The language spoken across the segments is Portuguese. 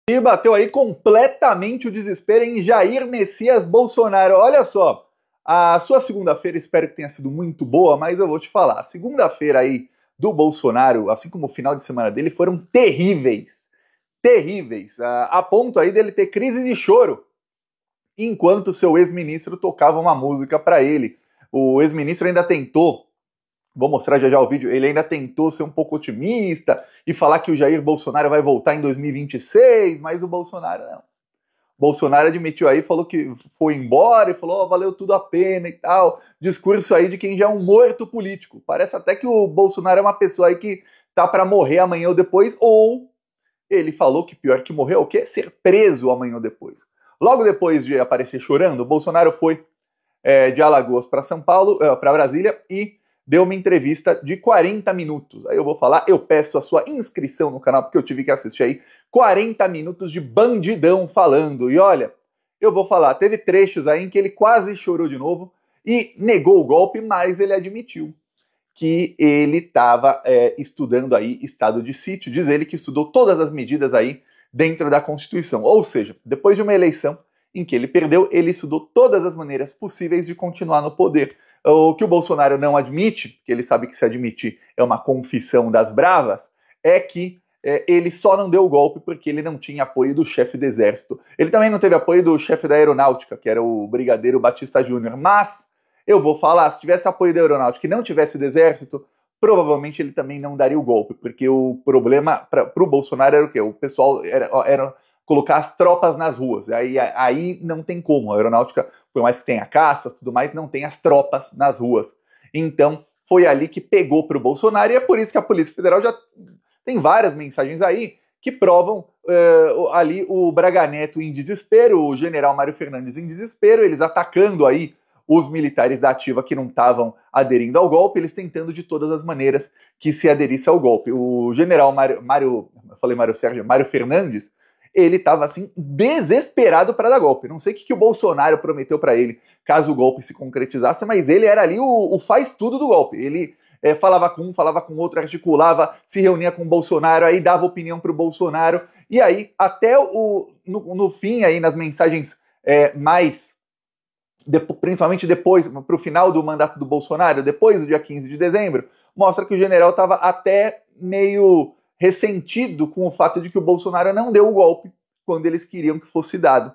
E bateu aí completamente o desespero em Jair Messias Bolsonaro. Olha só, a sua segunda-feira espero que tenha sido muito boa, mas eu vou te falar, a segunda-feira aí do Bolsonaro, assim como o final de semana dele, foram terríveis. Terríveis, a ponto aí dele ter crise de choro, enquanto seu ex-ministro tocava uma música para ele. O ex-ministro ainda tentou, vou mostrar já já o vídeo, ele ainda tentou ser um pouco otimista e falar que o Jair Bolsonaro vai voltar em 2026, mas o Bolsonaro não. Bolsonaro admitiu aí, falou que foi embora e falou, oh, valeu tudo a pena e tal. Discurso aí de quem já é um morto político. Parece até que o Bolsonaro é uma pessoa aí que tá para morrer amanhã ou depois, ou ele falou que pior que morrer é o quê? Ser preso amanhã ou depois. Logo depois de aparecer chorando, o Bolsonaro foi de Alagoas para São Paulo, para Brasília, e deu uma entrevista de 40 minutos. Aí eu vou falar, eu peço a sua inscrição no canal, porque eu tive que assistir aí 40 minutos de bandidão falando. E olha, eu vou falar, teve trechos aí em que ele quase chorou de novo e negou o golpe, mas ele admitiu que ele estava estudando aí estado de sítio. Diz ele que estudou todas as medidas aí dentro da Constituição. Ou seja, depois de uma eleição em que ele perdeu, ele estudou todas as maneiras possíveis de continuar no poder. O que o Bolsonaro não admite, porque ele sabe que se admitir é uma confissão das bravas, é que ele só não deu o golpe porque ele não tinha apoio do chefe do exército. Ele também não teve apoio do chefe da aeronáutica, que era o brigadeiro Batista Júnior. Mas, eu vou falar, se tivesse apoio da aeronáutica e não tivesse do exército, provavelmente ele também não daria o golpe, porque o problema para o Bolsonaro era o quê? O pessoal era colocar as tropas nas ruas. Aí não tem como. A aeronáutica, por mais que tenha caças e tudo mais, não tem as tropas nas ruas. Então, foi ali que pegou para o Bolsonaro, e é por isso que a Polícia Federal já tem várias mensagens aí que provam ali o Braga Neto em desespero, o general Mário Fernandes em desespero, eles atacando aí os militares da ativa que não estavam aderindo ao golpe, eles tentando de todas as maneiras que se aderisse ao golpe. O general Mário Fernandes, ele estava assim desesperado para dar golpe. Não sei o que o Bolsonaro prometeu para ele caso o golpe se concretizasse, mas ele era ali o faz tudo do golpe. Ele falava com um, falava com outro, articulava, se reunia com o Bolsonaro, aí dava opinião para o Bolsonaro, e aí até no fim, aí nas mensagens principalmente depois, para o final do mandato do Bolsonaro, depois do dia 15 de dezembro, mostra que o general estava até meio ressentido com o fato de que o Bolsonaro não deu o golpe quando eles queriam que fosse dado.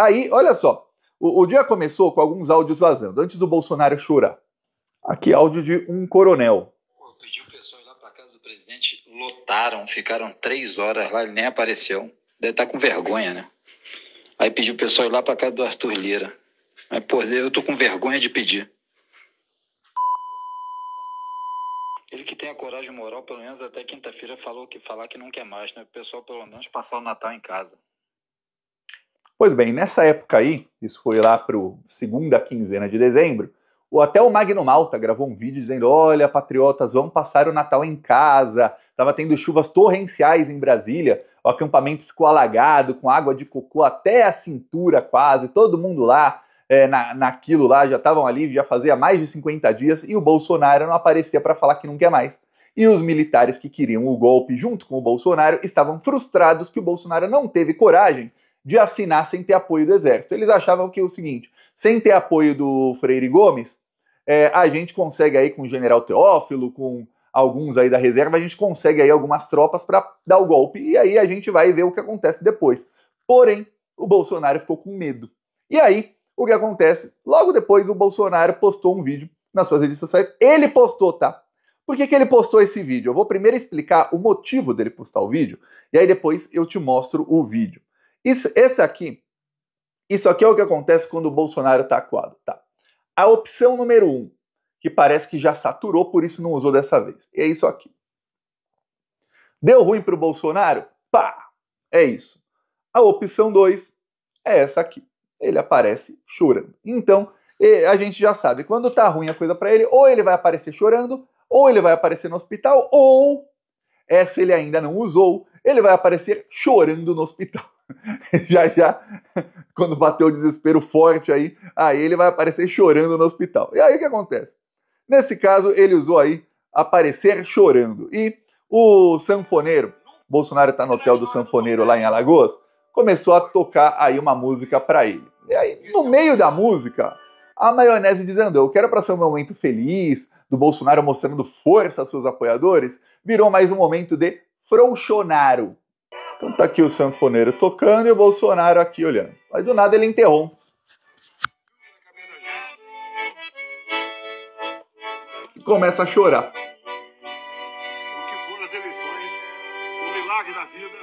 Aí, olha só, o dia começou com alguns áudios vazando, antes do Bolsonaro chorar. Aqui, áudio de um coronel. Pediu o pessoal ir lá para casa do presidente, lotaram, ficaram 3 horas lá, ele nem apareceu. Deve estar com vergonha, né? Aí pediu o pessoal ir lá para casa do Arthur Lira. Mas, pô, eu tô com vergonha de pedir. Ele que tem a coragem moral, pelo menos até quinta-feira, falar que não quer mais, né? O pessoal, pelo menos, passar o Natal em casa. Pois bem, nessa época aí, isso foi lá para a segunda quinzena de dezembro, até o Magno Malta gravou um vídeo dizendo, olha, patriotas, vamos passar o Natal em casa. Tava tendo chuvas torrenciais em Brasília, o acampamento ficou alagado, com água de cocô até a cintura quase, todo mundo lá, naquilo lá, já estavam ali, já fazia mais de 50 dias, e o Bolsonaro não aparecia para falar que não quer mais. E os militares que queriam o golpe junto com o Bolsonaro estavam frustrados que o Bolsonaro não teve coragem de assinar sem ter apoio do exército. Eles achavam que é o seguinte, sem ter apoio do Freire Gomes, a gente consegue aí com o general Teófilo, com alguns aí da reserva, a gente consegue aí algumas tropas para dar o golpe, e aí a gente vai ver o que acontece depois. Porém, o Bolsonaro ficou com medo. E aí, o que acontece? Logo depois, o Bolsonaro postou um vídeo nas suas redes sociais. Ele postou, tá? Por que ele postou esse vídeo? Eu vou primeiro explicar o motivo dele postar o vídeo, e aí depois eu te mostro o vídeo. Isso aqui é o que acontece quando o Bolsonaro está acuado, tá? A opção número 1, que parece que já saturou, por isso não usou dessa vez, é isso aqui. Deu ruim para o Bolsonaro? Pá! É isso. A opção 2 é essa aqui. Ele aparece chorando. Então, a gente já sabe, quando tá ruim a coisa para ele, ou ele vai aparecer chorando, ou ele vai aparecer no hospital, ou, essa ele ainda não usou, ele vai aparecer chorando no hospital. já, quando bateu o desespero forte aí ele vai aparecer chorando no hospital. E aí o que acontece? Nesse caso, ele usou aí aparecer chorando. E o sanfoneiro O Bolsonaro está no hotel do sanfoneiro lá em Alagoas, começou a tocar aí uma música para ele. E aí, no meio da música, a maionese desandou. Que era para ser um momento feliz, do Bolsonaro mostrando força aos seus apoiadores, virou mais um momento de frouxonaro. Então tá aqui o sanfoneiro tocando e o Bolsonaro aqui olhando. Aí do nada ele interrompe. E começa a chorar. O que foram as eleições, o milagre da vida,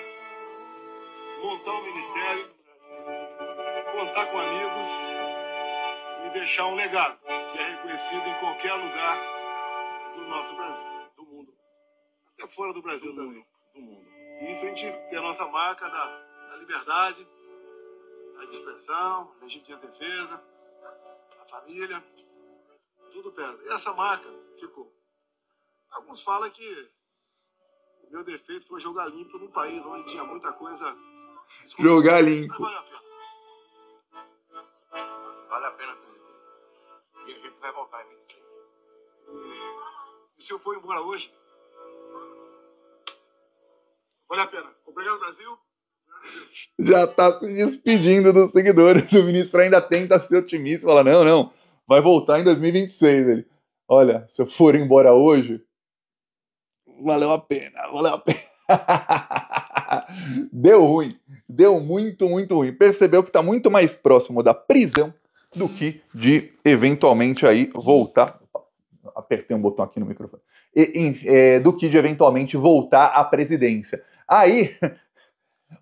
montar um ministério, contar com amigos e deixar um legado que é reconhecido em qualquer lugar do nosso Brasil, do mundo. Até fora do Brasil também, do mundo. E isso a gente tem a nossa marca da liberdade, da expressão, da legítima defesa, da família, tudo pesa. E essa marca ficou. Alguns falam que o meu defeito foi jogar limpo num país onde tinha muita coisa... Jogar limpo. Mas valeu a pena. Vale a pena, presidente. E a gente vai voltar em 26. E se eu for embora hoje... Vale a pena. Obrigado, Brasil. Já tá se despedindo dos seguidores. O ministro ainda tenta ser otimista. Fala, não, vai voltar em 2026. Ele, olha, se eu for embora hoje, valeu a pena. Deu ruim. Deu muito ruim. Percebeu que tá muito mais próximo da prisão do que de, eventualmente, aí voltar... Apertei um botão aqui no microfone. Do que de, eventualmente, voltar à presidência. Aí,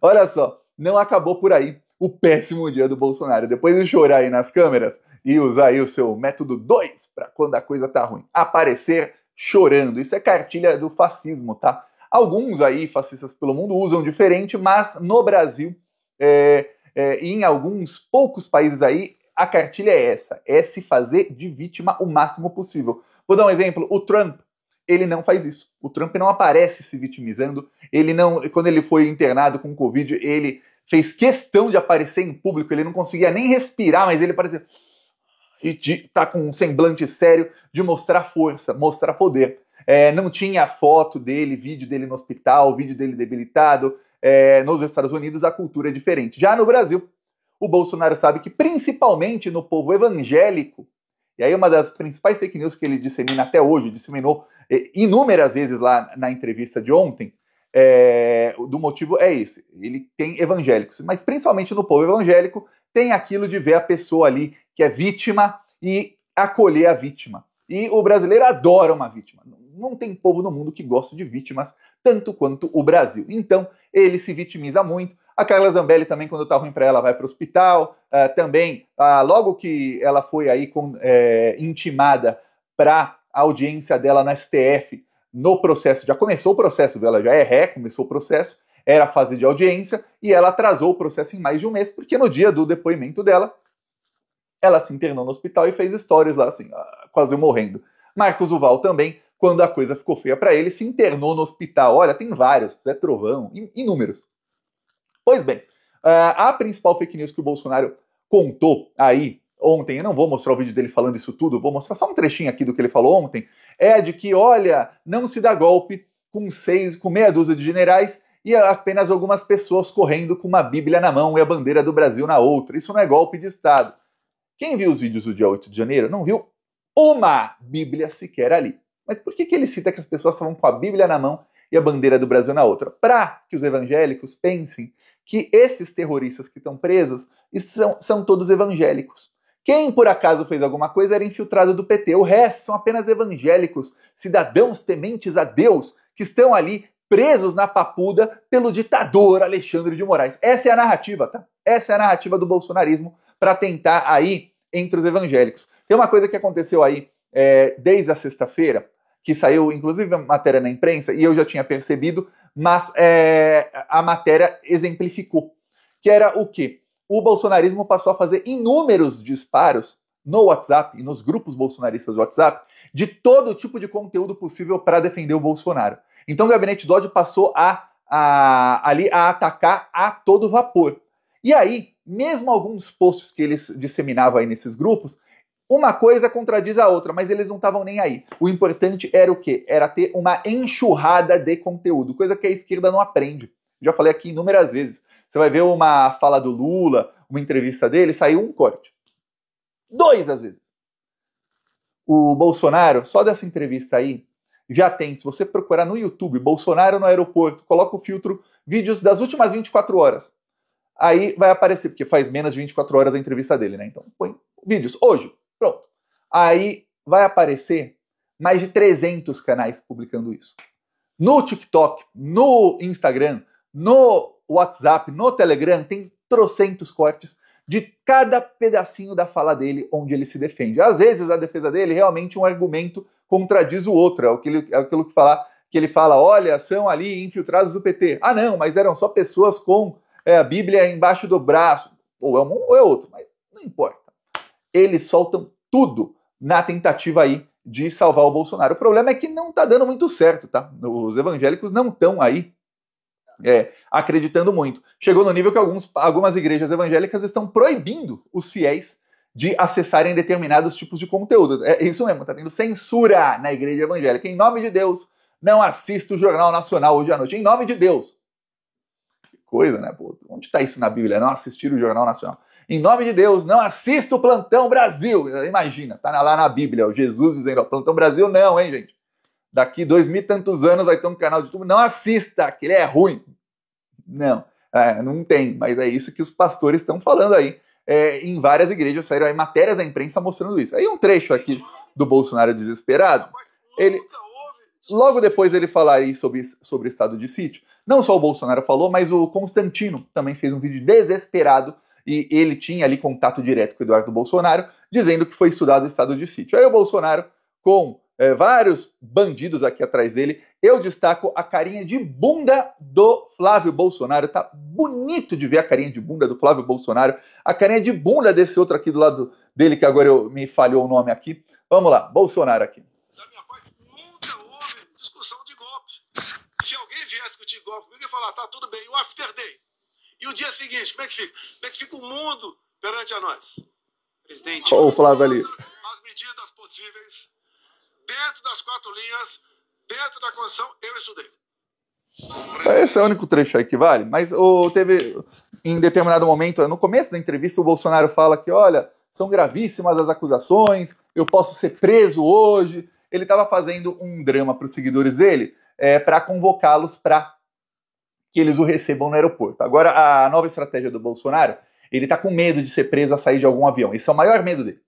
olha só, não acabou por aí o péssimo dia do Bolsonaro. Depois de chorar aí nas câmeras e usar aí o seu método 2 para quando a coisa tá ruim, aparecer chorando. Isso é cartilha do fascismo, tá? Alguns aí, fascistas pelo mundo, usam diferente, mas no Brasil e em alguns poucos países aí, a cartilha é essa, é se fazer de vítima o máximo possível. Vou dar um exemplo, o Trump, ele não faz isso. O Trump não aparece se vitimizando, ele não, quando ele foi internado com Covid, ele fez questão de aparecer em público, ele não conseguia nem respirar, mas ele parecia... E tá com um semblante sério de mostrar força, mostrar poder. Não tinha foto dele, vídeo dele no hospital, vídeo dele debilitado. Nos Estados Unidos a cultura é diferente. Já no Brasil, o Bolsonaro sabe que principalmente no povo evangélico, e aí uma das principais fake news que ele dissemina até hoje, disseminou inúmeras vezes lá na entrevista de ontem, do motivo é esse. Ele tem evangélicos, mas principalmente no povo evangélico tem aquilo de ver a pessoa ali que é vítima e acolher a vítima. E o brasileiro adora uma vítima. Não tem povo no mundo que gosta de vítimas tanto quanto o Brasil. Então, ele se vitimiza muito. A Carla Zambelli também, quando tá ruim para ela, vai para o hospital. Também, logo que ela foi aí intimada para a audiência dela na STF, no processo, já começou o processo dela, já começou o processo, era a fase de audiência, e ela atrasou o processo em mais de um mês, porque no dia do depoimento dela, ela se internou no hospital e fez stories lá, assim, quase morrendo. Marcos Duval também, quando a coisa ficou feia para ele, se internou no hospital. Olha, tem vários, Zé Trovão, inúmeros. Pois bem, a principal fake news que o Bolsonaro contou aí ontem, eu não vou mostrar o vídeo dele falando isso tudo, vou mostrar só um trechinho aqui do que ele falou ontem, é de que, olha, não se dá golpe com meia dúzia de generais e apenas algumas pessoas correndo com uma Bíblia na mão e a bandeira do Brasil na outra. Isso não é golpe de Estado. Quem viu os vídeos do dia 8 de janeiro não viu uma Bíblia sequer ali. Mas por que ele cita que as pessoas estavam com a Bíblia na mão e a bandeira do Brasil na outra? Para que os evangélicos pensem que esses terroristas que estão presos são todos evangélicos. Quem, por acaso, fez alguma coisa era infiltrado do PT. O resto são apenas evangélicos, cidadãos tementes a Deus, que estão ali presos na papuda pelo ditador Alexandre de Moraes. Essa é a narrativa, tá? Essa é a narrativa do bolsonarismo para tentar aí entre os evangélicos. Tem uma coisa que aconteceu aí desde a sexta-feira, que saiu, inclusive, a matéria na imprensa, e eu já tinha percebido, mas a matéria exemplificou. Que era o quê? O bolsonarismo passou a fazer inúmeros disparos no WhatsApp e nos grupos bolsonaristas do WhatsApp de todo tipo de conteúdo possível para defender o Bolsonaro. Então o Gabinete Dodge passou a atacar a todo vapor. E aí, mesmo alguns posts que eles disseminavam aí nesses grupos, uma coisa contradiz a outra, mas eles não estavam nem aí. O importante era o quê? Era ter uma enxurrada de conteúdo, coisa que a esquerda não aprende. Já falei aqui inúmeras vezes. Você vai ver uma fala do Lula, uma entrevista dele, saiu um corte. 2 às vezes. O Bolsonaro, só dessa entrevista aí, já tem, se você procurar no YouTube, Bolsonaro no aeroporto, coloca o filtro vídeos das últimas 24 horas. Aí vai aparecer, porque faz menos de 24 horas a entrevista dele, né? Então põe vídeos, hoje, pronto. Aí vai aparecer mais de 300 canais publicando isso. No TikTok, no Instagram, no WhatsApp, no Telegram, tem trocentos cortes de cada pedacinho da fala dele onde ele se defende. Às vezes a defesa dele realmente um argumento contradiz o outro, é aquilo que ele fala, olha, são ali infiltrados do PT. Ah não, mas eram só pessoas com a Bíblia embaixo do braço. Ou é um ou é outro, mas não importa. Eles soltam tudo na tentativa aí de salvar o Bolsonaro. O problema é que não tá dando muito certo, tá? Os evangélicos não estão aí acreditando muito. Chegou no nível que algumas igrejas evangélicas estão proibindo os fiéis de acessarem determinados tipos de conteúdo. É isso mesmo, tá tendo censura na igreja evangélica. Em nome de Deus, não assista o Jornal Nacional hoje à noite. Em nome de Deus. Que coisa, né? Pô, onde está isso na Bíblia? Não assistir o Jornal Nacional. Em nome de Deus, não assista o Plantão Brasil. Imagina, tá lá na Bíblia, o Jesus dizendo, ó, Plantão Brasil não, hein, gente? Daqui 2000 e tantos anos vai ter um canal de YouTube. Não assista, que ele é ruim. Não, não tem, mas é isso que os pastores estão falando aí. Em várias igrejas saíram aí matérias da imprensa mostrando isso. Aí um trecho aqui do Bolsonaro desesperado, logo depois ele falar aí sobre o estado de sítio, não só o Bolsonaro falou, mas o Constantino também fez um vídeo desesperado e ele tinha ali contato direto com o Eduardo Bolsonaro, dizendo que foi estudado o estado de sítio. Aí o Bolsonaro, com vários bandidos aqui atrás dele, eu destaco a carinha de bunda do Flávio Bolsonaro. Tá bonito de ver a carinha de bunda do Flávio Bolsonaro. A carinha de bunda desse outro aqui do lado dele, que agora me falhou o nome aqui. Vamos lá, Bolsonaro aqui. Da minha parte, nunca houve discussão de golpe. Se alguém vier discutir golpe, eu ia falar, tá tudo bem, o after day. E o dia seguinte, como é que fica? Como é que fica o mundo perante a nós? Presidente. Ô, Flávio ali. As medidas possíveis, dentro das 4 linhas, dentro da Constituição, eu estudei. Esse é o único trecho aí que vale, mas teve, em determinado momento, no começo da entrevista, o Bolsonaro fala que, olha, são gravíssimas as acusações, eu posso ser preso hoje. Ele estava fazendo um drama para os seguidores dele, para convocá-los para que eles o recebam no aeroporto. Agora, a nova estratégia do Bolsonaro, ele está com medo de ser preso a sair de algum avião. Esse é o maior medo dele.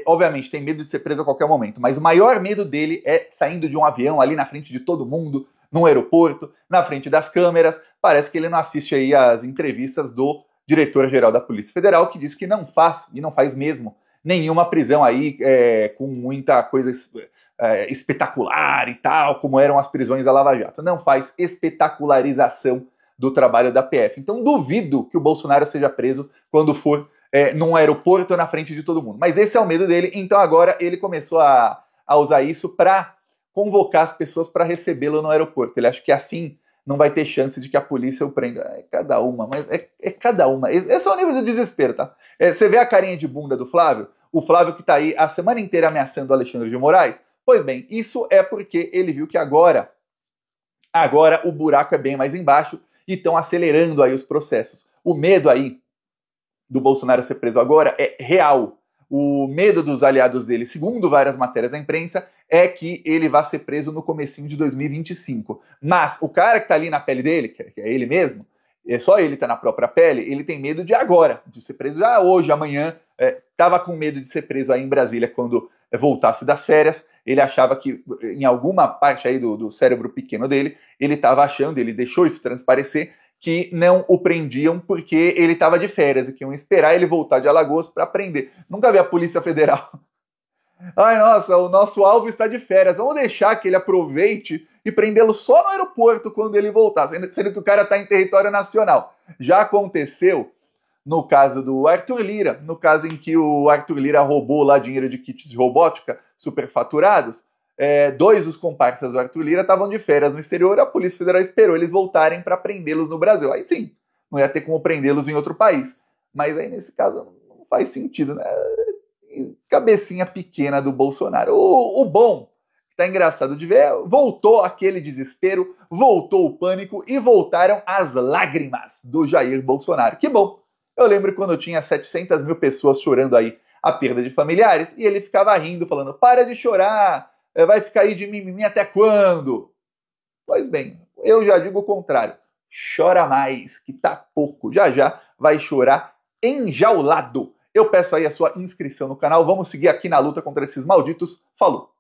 Obviamente, tem medo de ser preso a qualquer momento, mas o maior medo dele é saindo de um avião ali na frente de todo mundo, num aeroporto, na frente das câmeras. Parece que ele não assiste aí as entrevistas do diretor-geral da Polícia Federal, que diz que não faz, e não faz mesmo, nenhuma prisão aí com muita coisa espetacular e tal, como eram as prisões da Lava Jato. Não faz espetacularização do trabalho da PF. Então duvido que o Bolsonaro seja preso quando for num aeroporto na frente de todo mundo. Mas esse é o medo dele, então agora ele começou a usar isso para convocar as pessoas para recebê-lo no aeroporto. Ele acha que assim não vai ter chance de que a polícia o prenda. É cada uma, mas é cada uma. Esse é o nível do desespero, tá? Você vê a carinha de bunda do Flávio? O Flávio que tá aí a semana inteira ameaçando o Alexandre de Moraes? Pois bem, isso é porque ele viu que agora o buraco é bem mais embaixo e estão acelerando aí os processos. O medo aí do Bolsonaro ser preso agora é real. O medo dos aliados dele, segundo várias matérias da imprensa, é que ele vai ser preso no comecinho de 2025. Mas o cara que tá ali na pele dele, que é ele mesmo, só ele tá na própria pele, ele tem medo de agora, de ser preso já hoje, amanhã. Tava com medo de ser preso aí em Brasília quando voltasse das férias. Ele achava que em alguma parte aí do cérebro pequeno dele, ele estava achando, ele deixou isso transparecer, que não o prendiam porque ele estava de férias e que iam esperar ele voltar de Alagoas para prender. Nunca vi a Polícia Federal. Ai, nossa, o nosso alvo está de férias. Vamos deixar que ele aproveite e prendê-lo só no aeroporto quando ele voltar, sendo que o cara está em território nacional. Já aconteceu no caso do Arthur Lira, no caso em que o Arthur Lira roubou lá dinheiro de kits de robótica superfaturados. 2 dos comparsas do Arthur Lira estavam de férias no exterior, a Polícia Federal esperou eles voltarem para prendê-los no Brasil. Aí sim, não ia ter como prendê-los em outro país. Mas aí nesse caso não faz sentido, né? cabecinha pequena do Bolsonaro. O bom, que tá engraçado de ver, voltou aquele desespero, voltou o pânico e voltaram as lágrimas do Jair Bolsonaro. Que bom! Eu lembro quando eu tinha 700 mil pessoas chorando aí a perda de familiares e ele ficava rindo, falando, para de chorar, vai ficar aí de mimimi até quando? Pois bem, eu já digo o contrário. Chora mais, que tá pouco. Já já vai chorar enjaulado. Eu peço aí a sua inscrição no canal. Vamos seguir aqui na luta contra esses malditos. Falou!